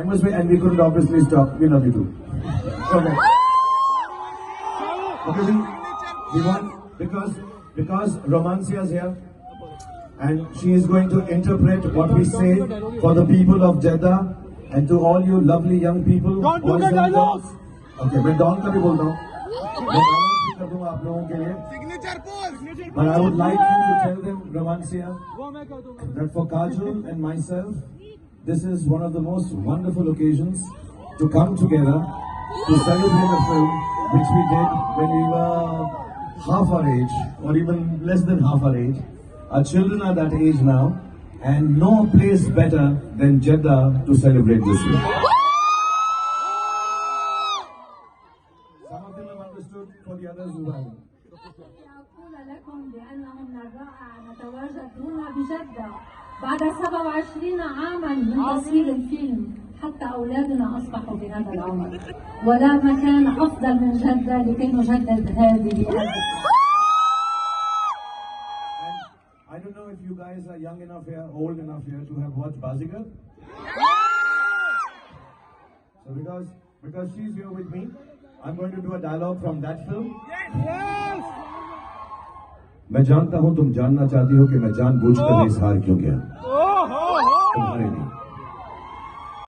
And we couldn't obviously stop. We love you too. Okay. Okay, we want, because Romancia is here, and she is going to interpret what we say for the people of Jeddah and to all you lovely young people. Don't do the dialogues. Okay, मैं don का भी बोलता हूँ. मैं dialogue भी कर दूँगा आप लोगों के लिए. Signature pose. But I would like you to tell them, Romancia, that for Kajol and myself, this is one of the most wonderful occasions to come together to celebrate a film which we did when we were half our age, or even less than half our age. Our children are that age now, and no place better than Jeddah to celebrate this film. Some of them have understood, for the others who haven't. أقول لكم بأنه من الرائع أن نتواجد هنا بجدة بعد 27 عاما من تصوير الفيلم، حتى أولادنا أصبحوا بهذا العمر، ولا مكان أفضل من جدة لكي نجدد هذه الذكرى. I don't know if you guys are young enough here, old enough here to have watched Bazigar. So because she's here with me, I'm going to do a dialogue from that film. Yes. मैं जानता हूं तुम जानना चाहती हो कि मैं जानबूझकर इजहार क्यों किया तुम्हारे लिए।